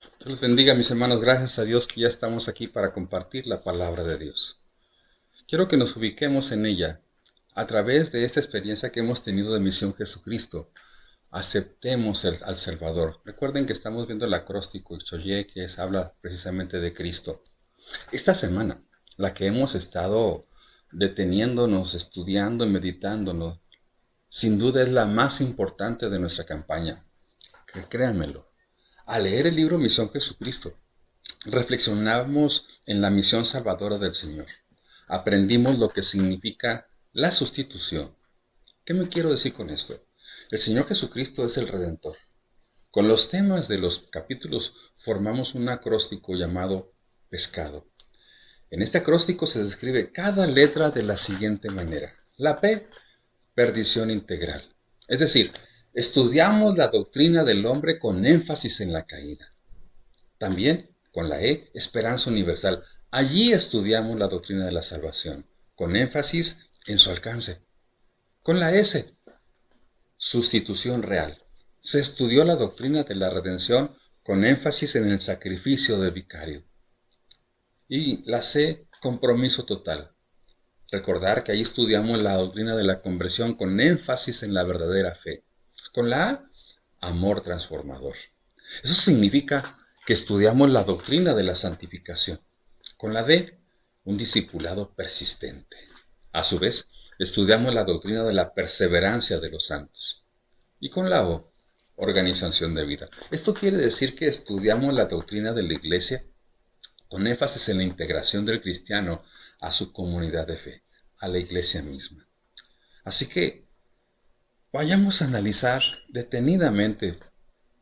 Dios los bendiga, mis hermanos. Gracias a Dios que ya estamos aquí para compartir la palabra de Dios. Quiero que nos ubiquemos en ella a través de esta experiencia que hemos tenido de Misión Jesucristo. Aceptemos al Salvador. Recuerden que estamos viendo el acróstico Ixoye, habla precisamente de Cristo. Esta semana, la que hemos estado deteniéndonos, estudiando y meditándonos, sin duda es la más importante de nuestra campaña. Créanmelo. Al leer el libro Misión Jesucristo, reflexionamos en la misión salvadora del Señor. Aprendimos lo que significa la sustitución. ¿Qué me quiero decir con esto? El Señor Jesucristo es el Redentor. Con los temas de los capítulos formamos un acróstico llamado pescado. En este acróstico se describe cada letra de la siguiente manera. La P, perdición integral. Es decir, estudiamos la doctrina del hombre con énfasis en la caída. También, con la E, esperanza universal. Allí estudiamos la doctrina de la salvación, con énfasis en su alcance. Con la S, sustitución real. Se estudió la doctrina de la redención con énfasis en el sacrificio del vicario. Y la C, compromiso total. Recordar que ahí estudiamos la doctrina de la conversión con énfasis en la verdadera fe. Con la A, amor transformador. Eso significa que estudiamos la doctrina de la santificación. Con la D, un discipulado persistente. A su vez, estudiamos la doctrina de la perseverancia de los santos. Y con la O, organización de vida. Esto quiere decir que estudiamos la doctrina de la iglesia con énfasis en la integración del cristiano a su comunidad de fe, a la iglesia misma. Así que vayamos a analizar detenidamente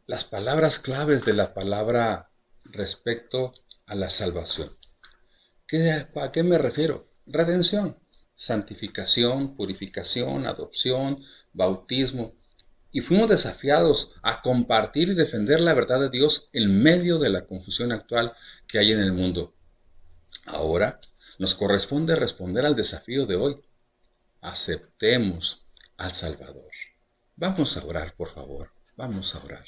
las palabras claves de la palabra respecto a la salvación. ¿A qué me refiero? Redención, santificación, purificación, adopción, bautismo. Y fuimos desafiados a compartir y defender la verdad de Dios en medio de la confusión actual que hay en el mundo. Ahora nos corresponde responder al desafío de hoy. Aceptemos al Salvador. Vamos a orar, por favor. Vamos a orar.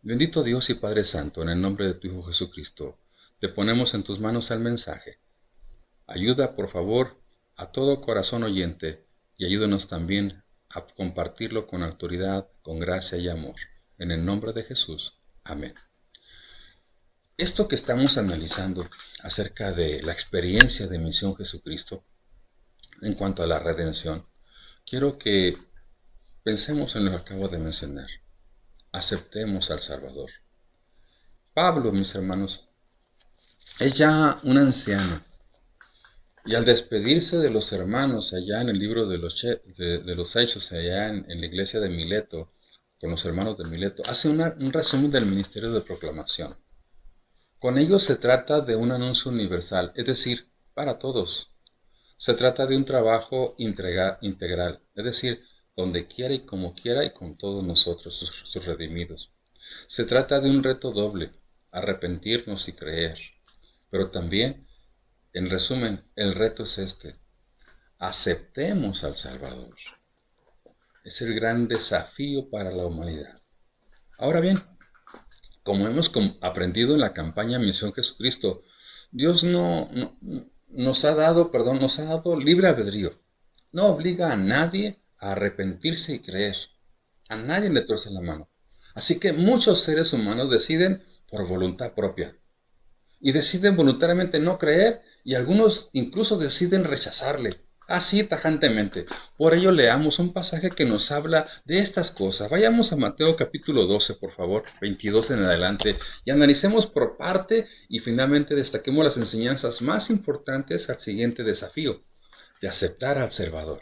Bendito Dios y Padre Santo, en el nombre de tu Hijo Jesucristo, te ponemos en tus manos el mensaje. Ayuda, por favor, a todo corazón oyente y ayúdanos también a compartirlo con autoridad, con gracia y amor. En el nombre de Jesús. Amén. Esto que estamos analizando acerca de la experiencia de Misión Jesucristo en cuanto a la redención, quiero que pensemos en lo que acabo de mencionar. Aceptemos al Salvador. Pablo, mis hermanos, es ya un anciano. Y al despedirse de los hermanos allá en el libro de los Hechos, allá en la iglesia de Mileto, con los hermanos de Mileto, hace un resumen del ministerio de proclamación. Con ellos se trata de un anuncio universal, es decir, para todos. Se trata de un trabajo integral, es decir, donde quiera y como quiera y con todos nosotros, sus redimidos. Se trata de un reto doble, arrepentirnos y creer. Pero también, en resumen, el reto es este: aceptemos al Salvador. Es el gran desafío para la humanidad. Ahora bien, como hemos aprendido en la campaña Misión Jesucristo, Dios nos ha dado libre albedrío. No obliga a nadie a arrepentirse y creer. A nadie le torce la mano. Así que muchos seres humanos deciden por voluntad propia. Y deciden voluntariamente no creer y algunos incluso deciden rechazarle. Así tajantemente. Por ello leamos un pasaje que nos habla de estas cosas. Vayamos a Mateo capítulo 12, por favor, 22 en adelante, y analicemos por parte y finalmente destaquemos las enseñanzas más importantes al siguiente desafío, de aceptar al Salvador.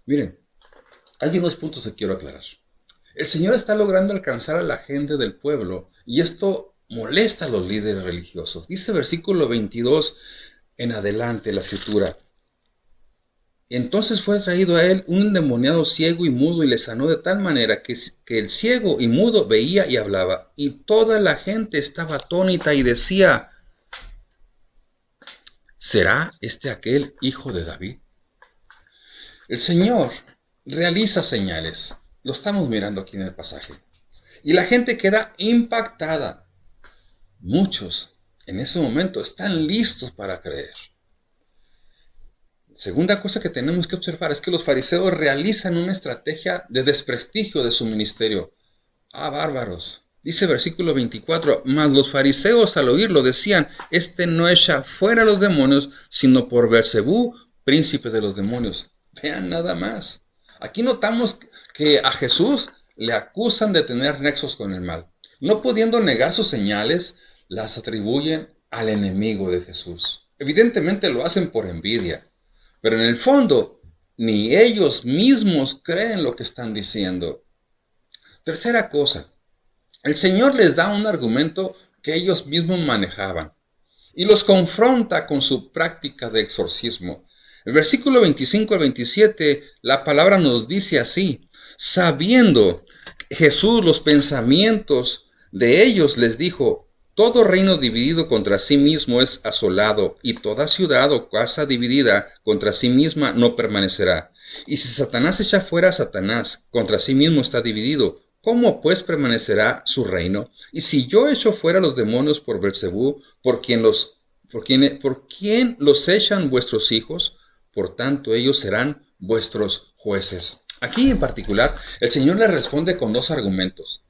Miren, hay unos puntos que quiero aclarar. El Señor está logrando alcanzar a la gente del pueblo y esto molesta a los líderes religiosos. Dice versículo 22 en adelante la escritura. Entonces fue traído a él un endemoniado ciego y mudo y le sanó de tal manera que el ciego y mudo veía y hablaba. Y toda la gente estaba atónita y decía, ¿será este aquel hijo de David? El Señor realiza señales. Lo estamos mirando aquí en el pasaje. Y la gente queda impactada. muchos en ese momento están listos para creer. Segunda cosa que tenemos que observar es que los fariseos realizan una estrategia de desprestigio de su ministerio. ¡Ah, bárbaros! Dice versículo 24, mas los fariseos al oírlo decían, este no echa fuera a los demonios, sino por Beelzebú, príncipe de los demonios. Vean nada más. Aquí notamos que a Jesús le acusan de tener nexos con el mal. No pudiendo negar sus señales, las atribuyen al enemigo de Jesús. Evidentemente lo hacen por envidia, pero en el fondo ni ellos mismos creen lo que están diciendo. Tercera cosa, el Señor les da un argumento que ellos mismos manejaban y los confronta con su práctica de exorcismo. El versículo 25 al 27, la palabra nos dice así, sabiendo Jesús los pensamientos de ellos, les dijo, todo reino dividido contra sí mismo es asolado, y toda ciudad o casa dividida contra sí misma no permanecerá. Y si Satanás echa fuera a Satanás, contra sí mismo está dividido, ¿cómo pues permanecerá su reino? Y si yo echo fuera los demonios por Beelzebú, ¿por quién los echan vuestros hijos? Por tanto, ellos serán vuestros jueces. Aquí en particular, el Señor le responde con dos argumentos.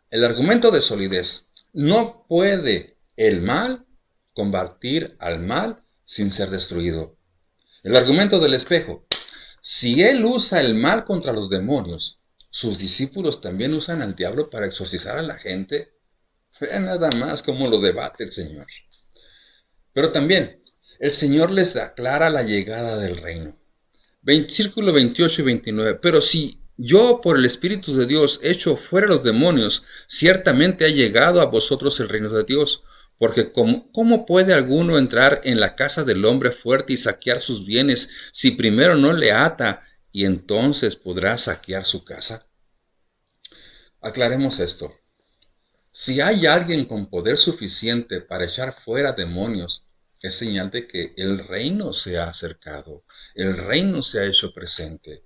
El argumento de solidez. No puede el mal combatir al mal sin ser destruido. El argumento del espejo. Si Él usa el mal contra los demonios, sus discípulos también usan al diablo para exorcizar a la gente. Vean nada más cómo lo debate el Señor. Pero también, el Señor les aclara la llegada del reino. Versículo 28 y 29. Pero si yo por el Espíritu de Dios echo fuera los demonios, ciertamente ha llegado a vosotros el reino de Dios. Porque ¿cómo puede alguno entrar en la casa del hombre fuerte y saquear sus bienes si primero no le ata y entonces podrá saquear su casa? Aclaremos esto. Si hay alguien con poder suficiente para echar fuera demonios, es señal de que el reino se ha acercado, el reino se ha hecho presente.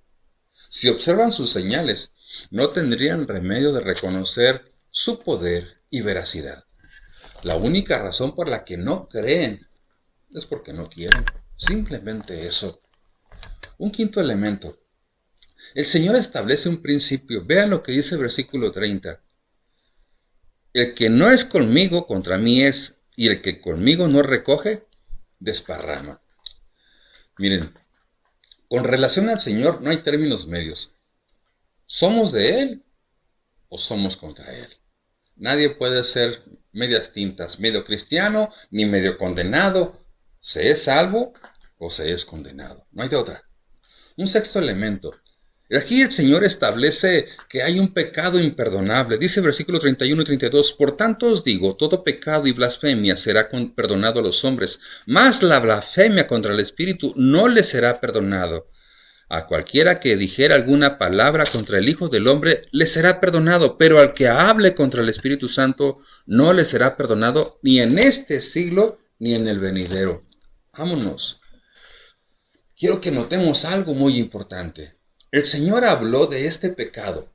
Si observan sus señales, no tendrían remedio de reconocer su poder y veracidad. La única razón por la que no creen es porque no quieren. Simplemente eso. Un quinto elemento. El Señor establece un principio. Vean lo que dice el versículo 30. El que no es conmigo, contra mí es, y el que conmigo no recoge, desparrama. Miren, con relación al Señor no hay términos medios. ¿Somos de Él o somos contra Él? Nadie puede ser medias tintas, medio cristiano ni medio condenado. Se es salvo o se es condenado. No hay de otra. Un sexto elemento. Aquí el Señor establece que hay un pecado imperdonable. Dice versículo 31 y 32, por tanto os digo, todo pecado y blasfemia será perdonado a los hombres, mas la blasfemia contra el Espíritu no le será perdonado. A cualquiera que dijera alguna palabra contra el Hijo del Hombre le será perdonado, pero al que hable contra el Espíritu Santo no le será perdonado ni en este siglo ni en el venidero. Vámonos. Quiero que notemos algo muy importante. El Señor habló de este pecado,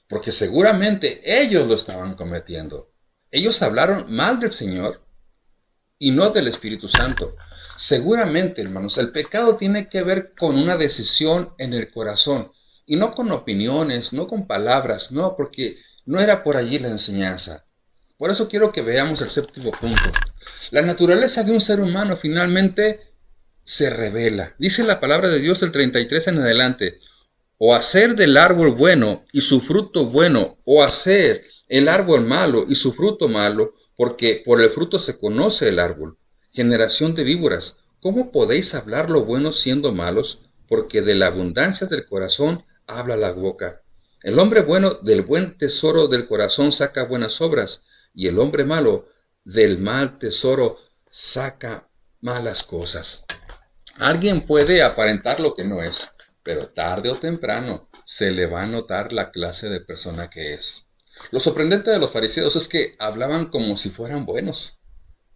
porque seguramente ellos lo estaban cometiendo. Ellos hablaron mal del Señor y no del Espíritu Santo. Seguramente, hermanos, el pecado tiene que ver con una decisión en el corazón, y no con opiniones, no con palabras, no, porque no era por allí la enseñanza. Por eso quiero que veamos el séptimo punto. La naturaleza de un ser humano finalmente se revela. Dice la palabra de Dios del 33 en adelante, o hacer del árbol bueno y su fruto bueno, o hacer el árbol malo y su fruto malo, porque por el fruto se conoce el árbol. Generación de víboras, ¿cómo podéis hablar lo bueno siendo malos? Porque de la abundancia del corazón habla la boca. El hombre bueno del buen tesoro del corazón saca buenas obras, y el hombre malo del mal tesoro saca malas cosas. Alguien puede aparentar lo que no es, pero tarde o temprano se le va a notar la clase de persona que es. Lo sorprendente de los fariseos es que hablaban como si fueran buenos,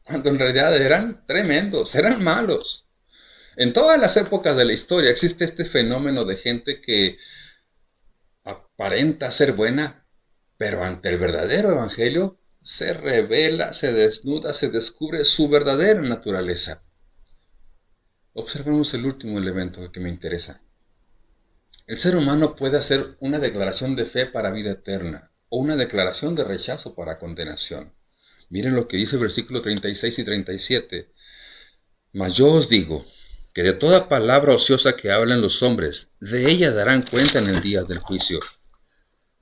cuando en realidad eran tremendos, eran malos. En todas las épocas de la historia existe este fenómeno de gente que aparenta ser buena, pero ante el verdadero evangelio se revela, se desnuda, se descubre su verdadera naturaleza. Observemos el último elemento que me interesa. El ser humano puede hacer una declaración de fe para vida eterna o una declaración de rechazo para condenación. Miren lo que dice el versículo 36 y 37. Mas yo os digo que de toda palabra ociosa que hablan los hombres, de ella darán cuenta en el día del juicio.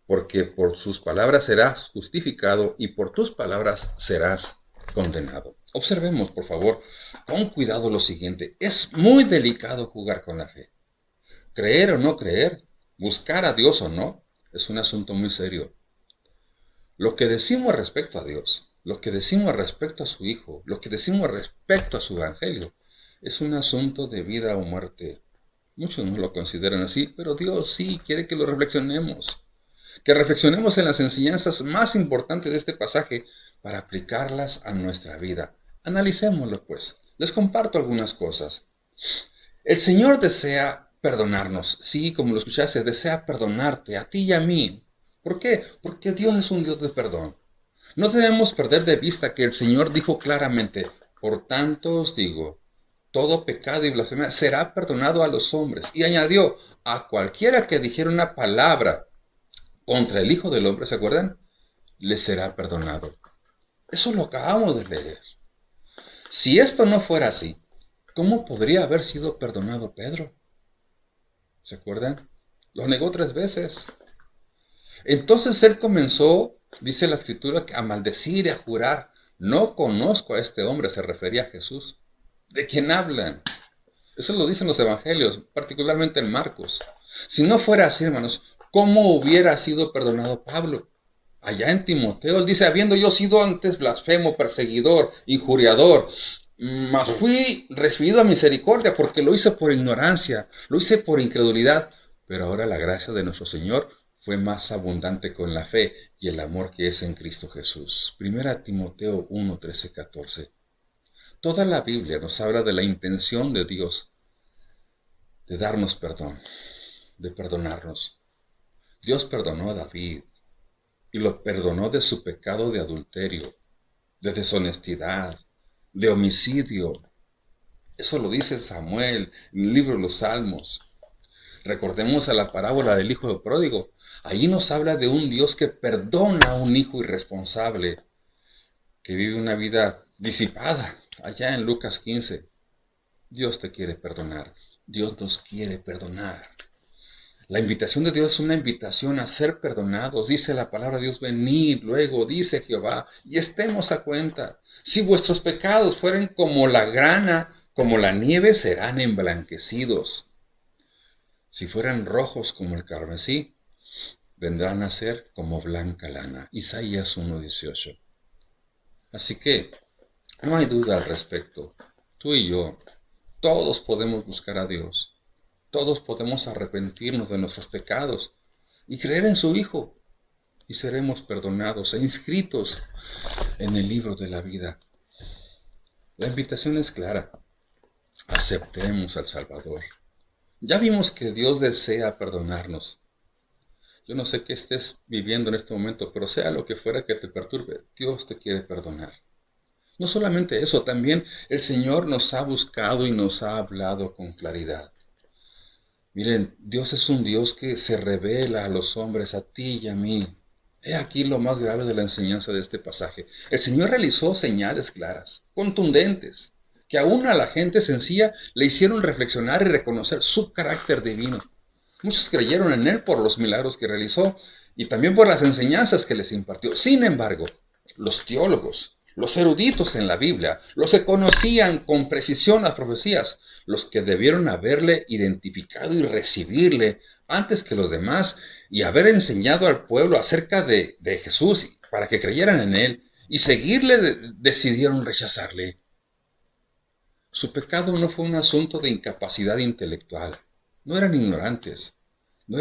Porque por sus palabras serás justificado y por tus palabras serás condenado. Observemos, por favor, con cuidado lo siguiente. Es muy delicado jugar con la fe. Creer o no creer, buscar a Dios o no, es un asunto muy serio. Lo que decimos respecto a Dios, lo que decimos respecto a su Hijo, lo que decimos respecto a su Evangelio, es un asunto de vida o muerte. Muchos no lo consideran así, pero Dios sí quiere que lo reflexionemos. Que reflexionemos en las enseñanzas más importantes de este pasaje para aplicarlas a nuestra vida. Analicémoslo pues. Les comparto algunas cosas. El Señor desea perdonarnos. Sí, como lo escuchaste, desea perdonarte a ti y a mí. ¿Por qué? Porque Dios es un Dios de perdón. No debemos perder de vista que el Señor dijo claramente, por tanto os digo, todo pecado y blasfemia será perdonado a los hombres. Y añadió, a cualquiera que dijera una palabra contra el Hijo del Hombre, ¿se acuerdan? Le será perdonado. Eso lo acabamos de leer. Si esto no fuera así, ¿cómo podría haber sido perdonado Pedro? ¿Se acuerdan? Lo negó 3 veces. Entonces él comenzó, dice la Escritura, a maldecir y a jurar. No conozco a este hombre, se refería a Jesús. ¿De quién hablan? Eso lo dicen los evangelios, particularmente en Marcos. Si no fuera así, hermanos, ¿cómo hubiera sido perdonado Pablo? Allá en Timoteo, él dice, habiendo yo sido antes blasfemo, perseguidor, injuriador, mas fui recibido a misericordia porque lo hice por ignorancia, lo hice por incredulidad, pero ahora la gracia de nuestro Señor fue más abundante con la fe y el amor que es en Cristo Jesús. Primera Timoteo 1, 13, 14. Toda la Biblia nos habla de la intención de Dios de darnos perdón, de perdonarnos. Dios perdonó a David y lo perdonó de su pecado de adulterio, de deshonestidad, de homicidio. Eso lo dice Samuel en el libro de los Salmos. Recordemos a la parábola del hijo pródigo. Ahí nos habla de un Dios que perdona a un hijo irresponsable, que vive una vida disipada. Allá en Lucas 15, Dios te quiere perdonar. Dios nos quiere perdonar. La invitación de Dios es una invitación a ser perdonados. Dice la palabra de Dios, venid luego, dice Jehová, y estemos a cuenta. Si vuestros pecados fueren como la grana, como la nieve, serán emblanquecidos. Si fueran rojos como el carmesí, vendrán a ser como blanca lana. Isaías 1:18. Así que no hay duda al respecto. Tú y yo, todos podemos buscar a Dios. Todos podemos arrepentirnos de nuestros pecados y creer en su Hijo. Y seremos perdonados e inscritos en el libro de la vida. La invitación es clara. Aceptemos al Salvador. Ya vimos que Dios desea perdonarnos. Yo no sé qué estés viviendo en este momento, pero sea lo que fuera que te perturbe, Dios te quiere perdonar. No solamente eso, también el Señor nos ha buscado y nos ha hablado con claridad. Miren, Dios es un Dios que se revela a los hombres, a ti y a mí. He aquí lo más grave de la enseñanza de este pasaje. El Señor realizó señales claras, contundentes, que aún a la gente sencilla le hicieron reflexionar y reconocer su carácter divino. Muchos creyeron en Él por los milagros que realizó y también por las enseñanzas que les impartió. Sin embargo, los teólogos, los eruditos en la Biblia, los que conocían con precisión las profecías, los que debieron haberle identificado y recibirle antes que los demás y haber enseñado al pueblo acerca de Jesús para que creyeran en Él y seguirle, decidieron rechazarle. Su pecado no fue un asunto de incapacidad intelectual. No eran ignorantes. No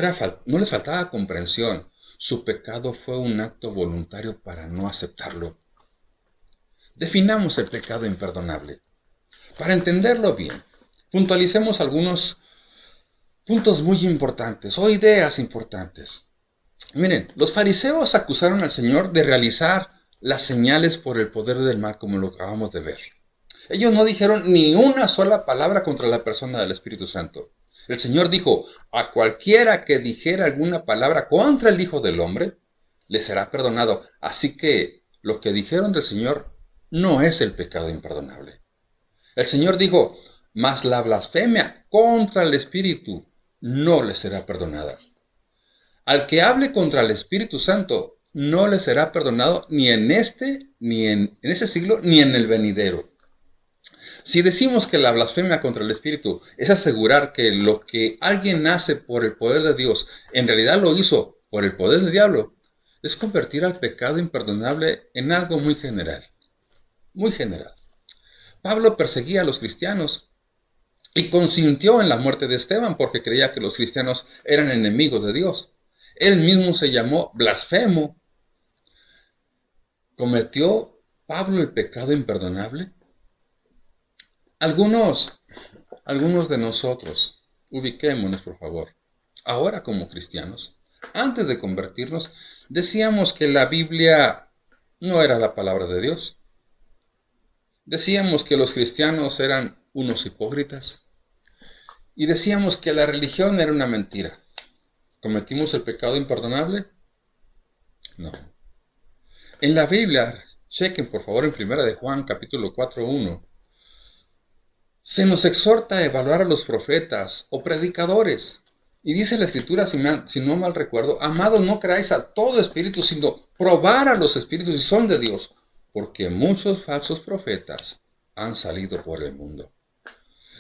les faltaba comprensión. Su pecado fue un acto voluntario para no aceptarlo. Definamos el pecado imperdonable. Para entenderlo bien, puntualicemos algunos puntos muy importantes o ideas importantes. Miren, los fariseos acusaron al Señor de realizar las señales por el poder del mal, como lo acabamos de ver. Ellos no dijeron ni una sola palabra contra la persona del Espíritu Santo. El Señor dijo, a cualquiera que dijera alguna palabra contra el Hijo del Hombre, le será perdonado. Así que lo que dijeron del Señor no es el pecado imperdonable. El Señor dijo, mas la blasfemia contra el Espíritu no le será perdonada. Al que hable contra el Espíritu Santo, no le será perdonado ni en ese siglo, ni en el venidero. Si decimos que la blasfemia contra el Espíritu es asegurar que lo que alguien hace por el poder de Dios, en realidad lo hizo por el poder del diablo, es convertir al pecado imperdonable en algo muy general. Muy general. Pablo perseguía a los cristianos y consintió en la muerte de Esteban porque creía que los cristianos eran enemigos de Dios. Él mismo se llamó blasfemo. ¿Cometió Pablo el pecado imperdonable? Algunos de nosotros, ubiquémonos por favor, ahora como cristianos, antes de convertirnos, decíamos que la Biblia no era la palabra de Dios. Decíamos que los cristianos eran unos hipócritas. Y decíamos que la religión era una mentira. ¿Cometimos el pecado imperdonable? No. En la Biblia, chequen por favor en 1 de Juan capítulo 4:1. Se nos exhorta a evaluar a los profetas o predicadores. Y dice la Escritura, si no mal recuerdo, amados, no creáis a todo espíritu, sino probar a los espíritus si son de Dios, porque muchos falsos profetas han salido por el mundo.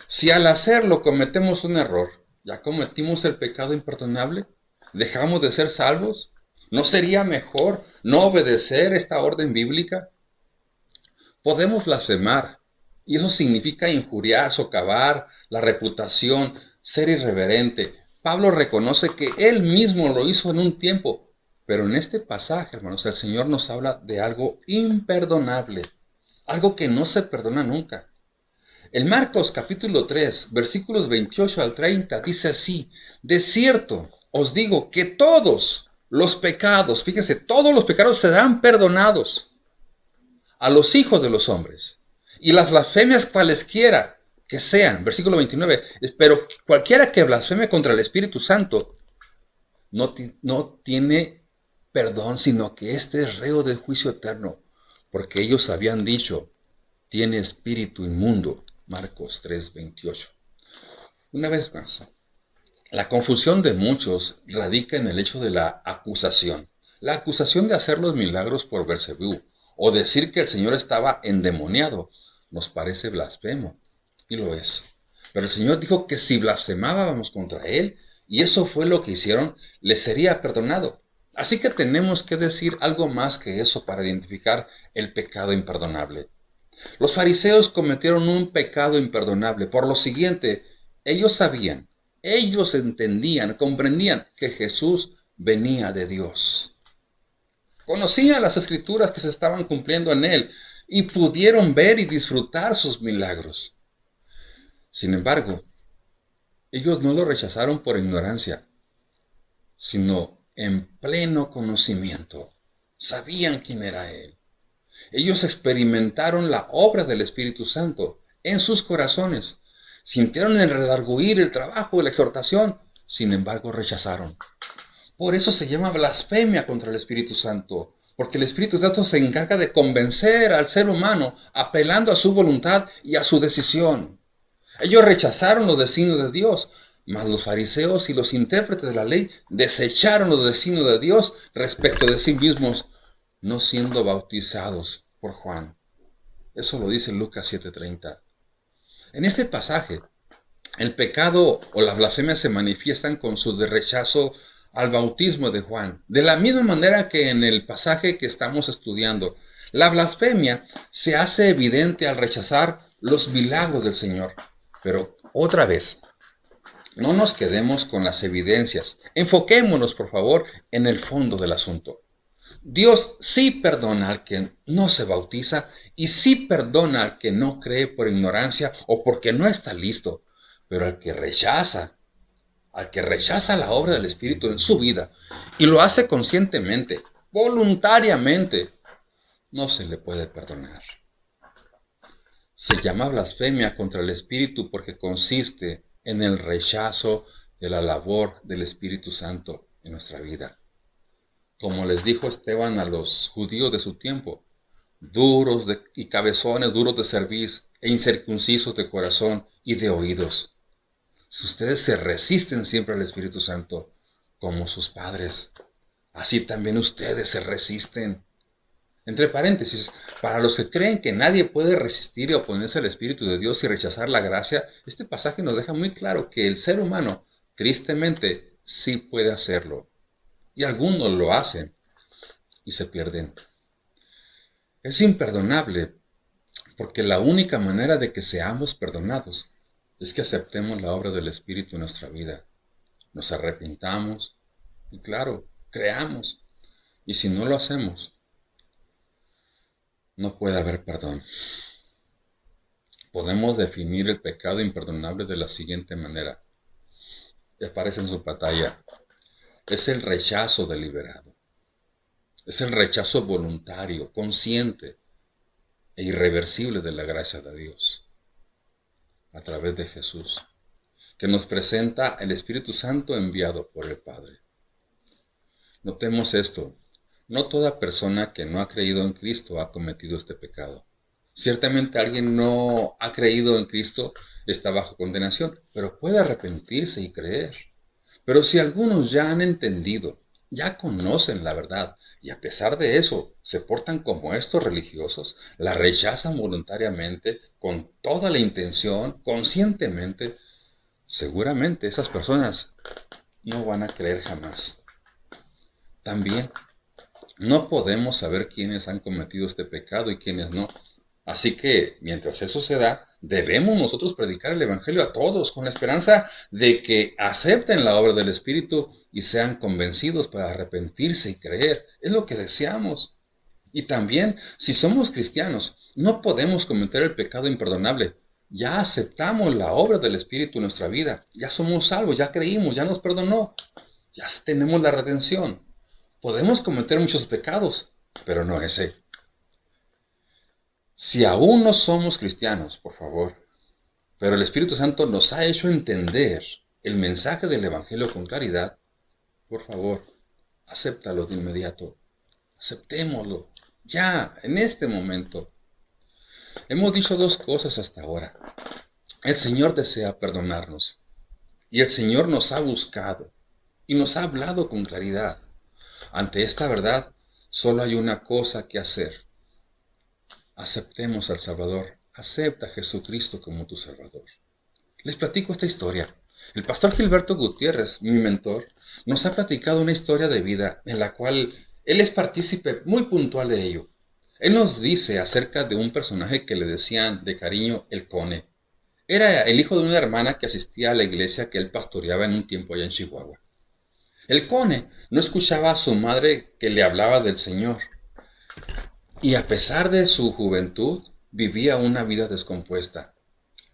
Si al hacerlo cometemos un error, ¿ya cometimos el pecado imperdonable? ¿Dejamos de ser salvos? ¿No sería mejor no obedecer esta orden bíblica? Podemos blasfemar, y eso significa injuriar, socavar la reputación, ser irreverente. Pablo reconoce que él mismo lo hizo en un tiempo, pero en este pasaje, hermanos, el Señor nos habla de algo imperdonable, algo que no se perdona nunca. En Marcos capítulo 3, versículos 28 al 30, dice así, de cierto os digo que todos los pecados, fíjense, todos los pecados serán perdonados a los hijos de los hombres. Y las blasfemias cualesquiera que sean, versículo 29, pero cualquiera que blasfeme contra el Espíritu Santo no tiene perdón, sino que este es reo del juicio eterno, porque ellos habían dicho, tiene espíritu inmundo. Marcos 3:28. Una vez más, la confusión de muchos radica en el hecho de la acusación. La acusación de hacer los milagros por Beelzebú o decir que el Señor estaba endemoniado nos parece blasfemo, y lo es. Pero el Señor dijo que si blasfemábamos contra Él, y eso fue lo que hicieron, les sería perdonado. Así que tenemos que decir algo más que eso para identificar el pecado imperdonable. Los fariseos cometieron un pecado imperdonable. Por lo siguiente, ellos sabían, ellos entendían, comprendían que Jesús venía de Dios. Conocían las escrituras que se estaban cumpliendo en él y pudieron ver y disfrutar sus milagros. Sin embargo, ellos no lo rechazaron por ignorancia, sino en pleno conocimiento. Sabían quién era él. Ellos experimentaron la obra del Espíritu Santo en sus corazones. Sintieron el redarguir, el trabajo, la exhortación. Sin embargo, rechazaron. Por eso se llama blasfemia contra el Espíritu Santo. Porque el Espíritu Santo se encarga de convencer al ser humano, apelando a su voluntad y a su decisión. Ellos rechazaron los designios de Dios, mas los fariseos y los intérpretes de la ley desecharon los designios de Dios respecto de sí mismos, no siendo bautizados por Juan. Eso lo dice Lucas 7:30. En este pasaje, el pecado o la blasfemia se manifiestan con su rechazo al bautismo de Juan. De la misma manera que en el pasaje que estamos estudiando, la blasfemia se hace evidente al rechazar los milagros del Señor. Pero otra vez, no nos quedemos con las evidencias. Enfoquémonos, por favor, en el fondo del asunto. Dios sí perdona al que no se bautiza y sí perdona al que no cree por ignorancia o porque no está listo. Pero al que rechaza la obra del Espíritu en su vida y lo hace conscientemente, voluntariamente, no se le puede perdonar. Se llama blasfemia contra el Espíritu porque consiste en el rechazo de la labor del Espíritu Santo en nuestra vida. Como les dijo Esteban a los judíos de su tiempo, y cabezones, duros de cerviz e incircuncisos de corazón y de oídos. Si ustedes se resisten siempre al Espíritu Santo, como sus padres, así también ustedes se resisten. Entre paréntesis, para los que creen que nadie puede resistir y oponerse al Espíritu de Dios y rechazar la gracia, este pasaje nos deja muy claro que el ser humano, tristemente, sí puede hacerlo. Y algunos lo hacen y se pierden. Es imperdonable porque la única manera de que seamos perdonados es que aceptemos la obra del Espíritu en nuestra vida. Nos arrepintamos y claro, creamos. Y si no lo hacemos, no puede haber perdón. Podemos definir el pecado imperdonable de la siguiente manera. Y aparece en su pantalla. Es el rechazo deliberado. Es el rechazo voluntario, consciente e irreversible de la gracia de Dios a través de Jesús, que nos presenta el Espíritu Santo enviado por el Padre. Notemos esto. No toda persona que no ha creído en Cristo ha cometido este pecado. Ciertamente alguien no ha creído en Cristo está bajo condenación, pero puede arrepentirse y creer. Pero si algunos ya han entendido, ya conocen la verdad, y a pesar de eso se portan como estos religiosos, la rechazan voluntariamente, con toda la intención, conscientemente, seguramente esas personas no van a creer jamás. También no podemos saber quiénes han cometido este pecado y quiénes no. Así que, mientras eso se da, debemos nosotros predicar el Evangelio a todos con la esperanza de que acepten la obra del Espíritu y sean convencidos para arrepentirse y creer. Es lo que deseamos. Y también, si somos cristianos, no podemos cometer el pecado imperdonable. Ya aceptamos la obra del Espíritu en nuestra vida. Ya somos salvos, ya creímos, ya nos perdonó. Ya tenemos la redención. Podemos cometer muchos pecados, pero no ese. Si aún no somos cristianos, por favor, pero el Espíritu Santo nos ha hecho entender el mensaje del Evangelio con claridad, por favor, acéptalo de inmediato. Aceptémoslo, ya, en este momento. Hemos dicho dos cosas hasta ahora. El Señor desea perdonarnos, y el Señor nos ha buscado, y nos ha hablado con claridad. Ante esta verdad, solo hay una cosa que hacer. Aceptemos al Salvador. Acepta a Jesucristo como tu Salvador. Les platico esta historia. El pastor Gilberto Gutiérrez, mi mentor, nos ha platicado una historia de vida en la cual él es partícipe muy puntual de ello. Él nos dice acerca de un personaje que le decían de cariño el Cone. Era el hijo de una hermana que asistía a la iglesia que él pastoreaba en un tiempo allá en Chihuahua. El Cone no escuchaba a su madre que le hablaba del Señor. Y a pesar de su juventud, vivía una vida descompuesta.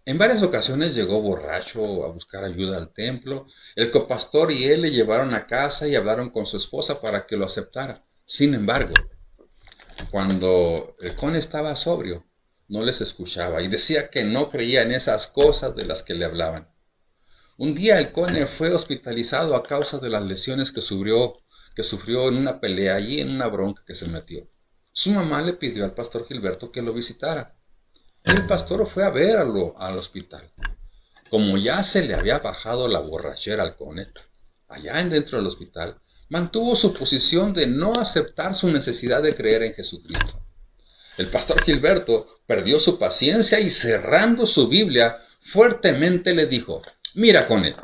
En varias ocasiones llegó borracho a buscar ayuda al templo. El copastor y él le llevaron a casa y hablaron con su esposa para que lo aceptara. Sin embargo, cuando el Cone estaba sobrio, no les escuchaba y decía que no creía en esas cosas de las que le hablaban. Un día el Cone fue hospitalizado a causa de las lesiones que sufrió en una pelea allí en una bronca que se metió. Su mamá le pidió al pastor Gilberto que lo visitara. El pastor fue a verlo al hospital. Como ya se le había bajado la borrachera al Cone, allá dentro del hospital, mantuvo su posición de no aceptar su necesidad de creer en Jesucristo. El pastor Gilberto perdió su paciencia y cerrando su Biblia, fuertemente le dijo: «Mira, Cone,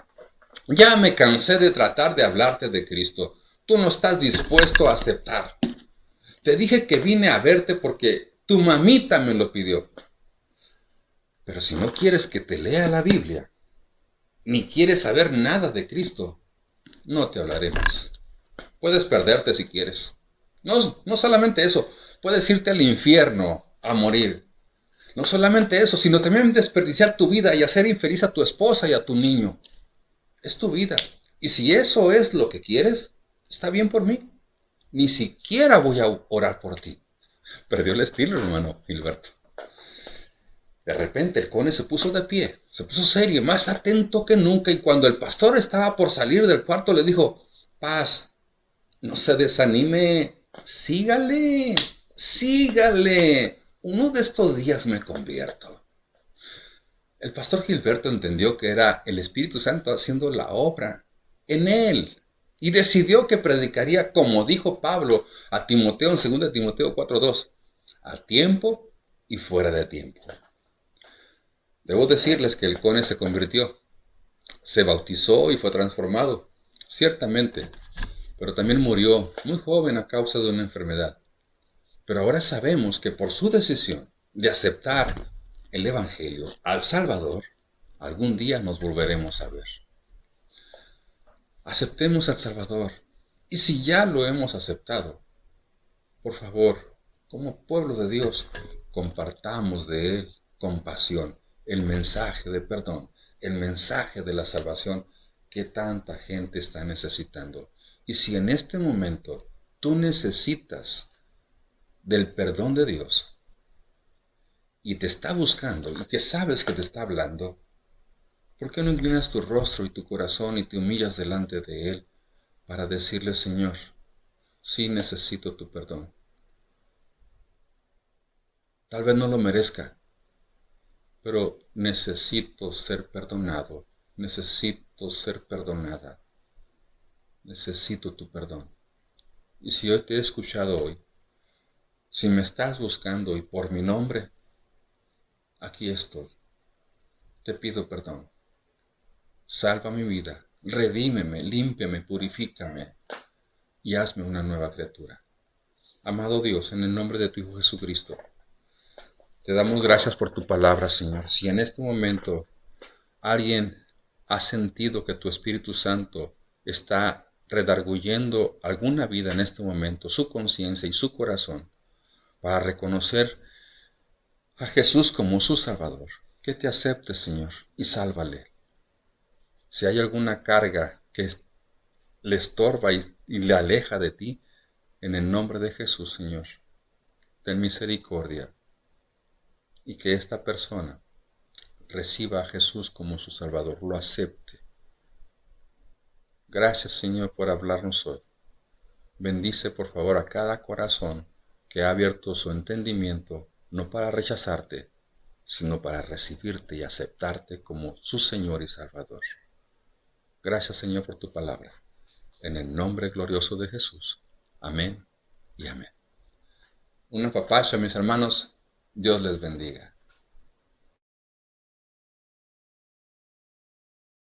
ya me cansé de tratar de hablarte de Cristo. Tú no estás dispuesto a aceptar. Te dije que vine a verte porque tu mamita me lo pidió. Pero si no quieres que te lea la Biblia, ni quieres saber nada de Cristo, no te hablaré más. Puedes perderte si quieres. No solamente eso, puedes irte al infierno a morir. No solamente eso, sino también desperdiciar tu vida y hacer infeliz a tu esposa y a tu niño. Es tu vida. Y si eso es lo que quieres, está bien por mí. Ni siquiera voy a orar por ti. Perdió el estilo, hermano Gilberto. De repente el cone se puso de pie, se puso serio, más atento que nunca, y cuando el pastor estaba por salir del cuarto le dijo: Paz, no se desanime, sígale, sígale. Uno de estos días me convierto. El pastor Gilberto entendió que era el Espíritu Santo haciendo la obra en él y decidió que predicaría, como dijo Pablo a Timoteo en 2 Timoteo 4:2, a tiempo y fuera de tiempo. Debo decirles que el cone se convirtió, se bautizó y fue transformado, ciertamente, pero también murió muy joven a causa de una enfermedad. Pero ahora sabemos que por su decisión de aceptar el Evangelio al Salvador, algún día nos volveremos a ver. Aceptemos al Salvador. Y si ya lo hemos aceptado, por favor, como pueblo de Dios, compartamos de Él con pasión el mensaje de perdón, el mensaje de la salvación que tanta gente está necesitando. Y si en este momento tú necesitas del perdón de Dios y te está buscando y que sabes que te está hablando, ¿por qué no inclinas tu rostro y tu corazón y te humillas delante de Él para decirle: Señor, sí necesito tu perdón? Tal vez no lo merezca, pero necesito ser perdonado, necesito ser perdonada, necesito tu perdón. Y si yo te he escuchado hoy, si me estás buscando y por mi nombre, aquí estoy. Te pido perdón. Salva mi vida, redímeme, límpiame, purifícame y hazme una nueva criatura. Amado Dios, en el nombre de tu Hijo Jesucristo, te damos gracias por tu palabra, Señor. Si en este momento alguien ha sentido que tu Espíritu Santo está redarguyendo alguna vida en este momento, su conciencia y su corazón, para reconocer a Jesús como su Salvador, que te acepte, Señor, y sálvale. Si hay alguna carga que le estorba y le aleja de ti, en el nombre de Jesús, Señor, ten misericordia y que esta persona reciba a Jesús como su Salvador, lo acepte. Gracias, Señor, por hablarnos hoy. Bendice, por favor, a cada corazón que ha abierto su entendimiento, no para rechazarte, sino para recibirte y aceptarte como su Señor y Salvador. Gracias, Señor, por tu palabra. En el nombre glorioso de Jesús. Amén y amén. Un apapacho, mis hermanos. Dios les bendiga.